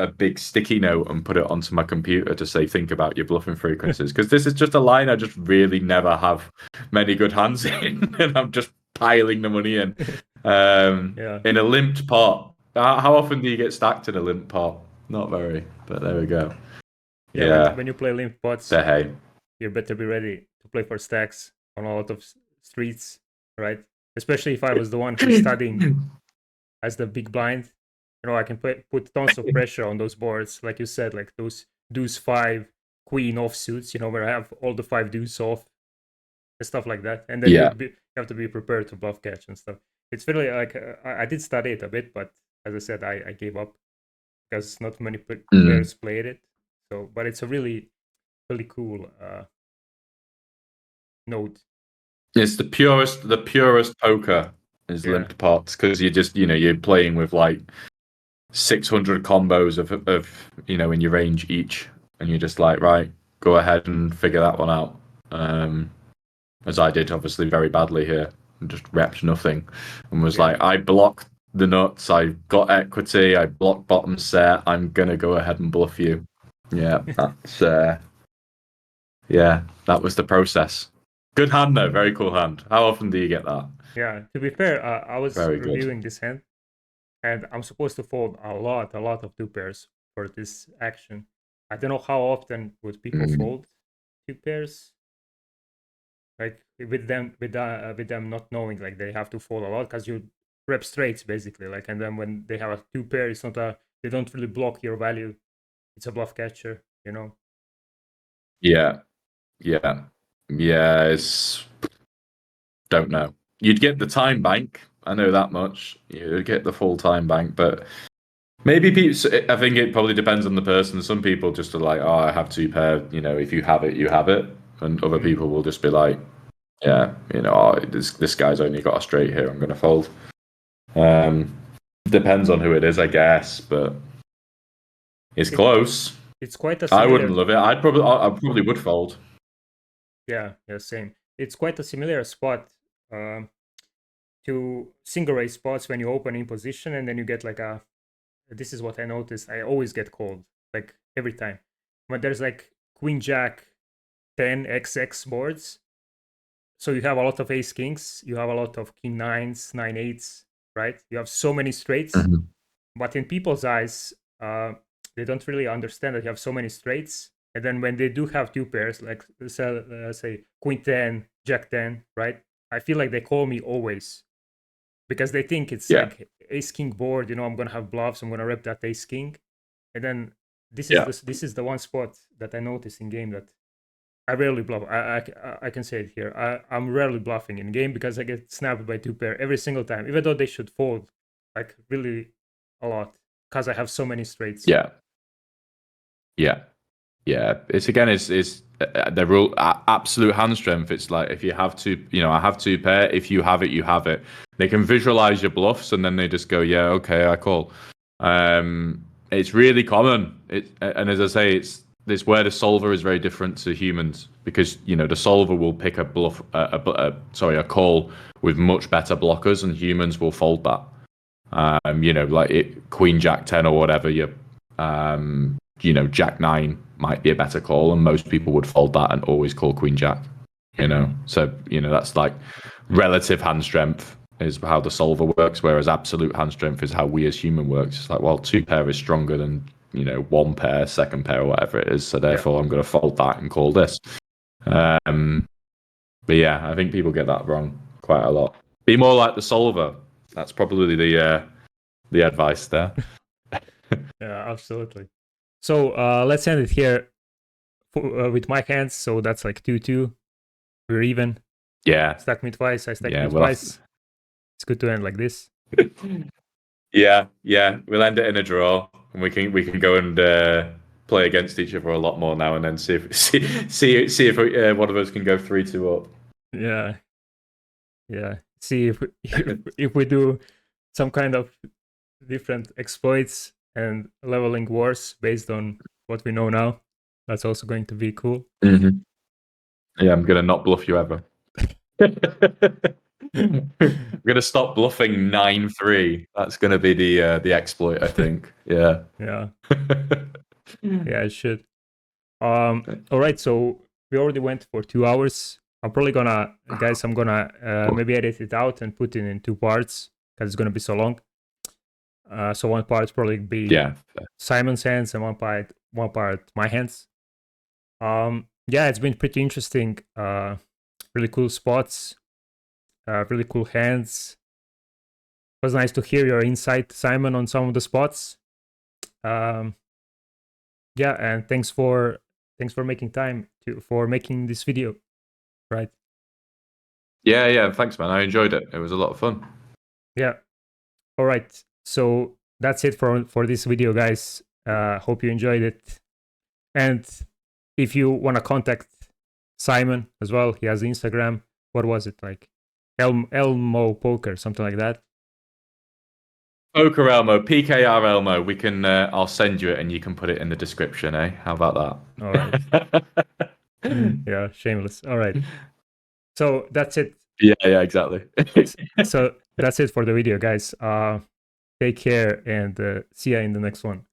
a big sticky note and put it onto my computer to say, think about your bluffing frequencies. Because this is just a line I just really never have many good hands in. And I'm just piling the money in. In a limped pot. How often do you get stacked in a limped pot? Not very, but there we go. Yeah. When you play limped pots, hey. you better be ready to play for stacks on a lot of streets, right? Especially if I was the one who's studying as the big blind. I can put tons of pressure on those boards, like you said, like those deuce 5 queen offsuits, where I have all the 5 deuce off and stuff like that. And then you have to be prepared to bluff catch and stuff. It's really like I did study it a bit, but as I said, I gave up because not many players played it. So, but it's a really, really cool node. It's the purest poker is limped pots because you're playing with like 600 combos of in your range each, and you're just like, right, go ahead and figure that one out. As I did, obviously, very badly here, and just repped nothing, and was like, I blocked the nuts, I got equity, I blocked bottom set, I'm gonna go ahead and bluff you. Yeah, that's that was the process. Good hand though, very cool hand. How often do you get that? Yeah, to be fair, I was Very reviewing good. this hand, and I'm supposed to fold a lot of two pairs for this action. I don't know how often would people fold two pairs, like with them not knowing, like they have to fold a lot because you rep straights basically, like, and then when they have a two pair, it's not they don't really block your value. It's a bluff catcher. Yeah. It's don't know. You'd get the time bank. I know that much. You'd get the full time bank, but maybe people. I think it probably depends on the person. Some people just are like, "Oh, I have two pair." If you have it, you have it, and other people will just be like, "Yeah, this guy's only got a straight here. I'm going to fold." Depends on who it is, I guess, but it's close. It's quite a I similar. wouldn't love it. I probably would fold. Yeah, same. It's quite a similar spot to single raise spots when you open in position and then you get like a. This is what I noticed. I always get called like every time when there's like Queen Jack 10 XX boards. So you have a lot of ace kings, you have a lot of king nines, nine eights, right? You have so many straights, but in people's eyes, they don't really understand that you have so many straights. And then when they do have two pairs, like say Queen 10, Jack 10, right? I feel like they call me always because they think it's Yeah, like ace king board. You know, I'm gonna have bluffs. I'm gonna rep that ace king, and then yeah, this is the one spot that I noticed in game that I rarely bluff. I can say it here. I'm rarely bluffing in game because I get snapped by two pair every single time, even though they should fold like really a lot because I have so many straights. yeah, yeah. Yeah, it's again, it's the rule absolute hand strength. It's like if you have two, I have two pair. If you have it, you have it. They can visualize your bluffs, and then they just go, yeah, okay, I call. It's really common. And as I say, it's where the solver is very different to humans because the solver will pick a bluff, a call with much better blockers, and humans will fold that. Like Queen Jack 10 or whatever. Jack 9 might be a better call, and most people would fold that and always call Queen Jack. So that's like relative hand strength is how the solver works, whereas absolute hand strength is how we as human works. It's like, well, two pair is stronger than one pair, second pair, or whatever it is. So therefore, I'm going to fold that and call this. But yeah, I think people get that wrong quite a lot. Be more like the solver. That's probably the advice there. Yeah, absolutely. So let's end it here with my hands. So that's like 2-2. We're even. Yeah. Stack me twice. I stack you twice. It's good to end like this. Yeah. We'll end it in a draw, and we can go and play against each other a lot more now and then. See if one of us can go 3-2 up. Yeah. See if we do some kind of different exploits and leveling wars based on what we know now. That's also going to be cool. Mm-hmm. Yeah, I'm gonna not bluff you ever. I'm gonna stop bluffing 9-3. That's gonna be the exploit, I think. Yeah. Yeah, it should. All right, so we already went for 2 hours. I'm probably gonna, guys, I'm gonna maybe edit it out and put it in 2 parts because it's gonna be so long. So one part probably be Simon's hands and one part my hands. Yeah, it's been pretty interesting. Really cool spots, really cool hands. It was nice to hear your insight, Simon, on some of the spots. Yeah, and thanks for making time for making this video. Right. Yeah. Thanks, man. I enjoyed it. It was a lot of fun. Yeah. All right. So that's it for this video, guys. Hope you enjoyed it. And if you want to contact Simon as well, he has Instagram. What was it like? Elmo Poker, something like that. Poker Elmo, PKR Elmo. We can. I'll send you it, and you can put it in the description. How about that? All right. Yeah, shameless. All right. So that's it. Yeah, exactly. So that's it for the video, guys. Take care and see ya in the next one.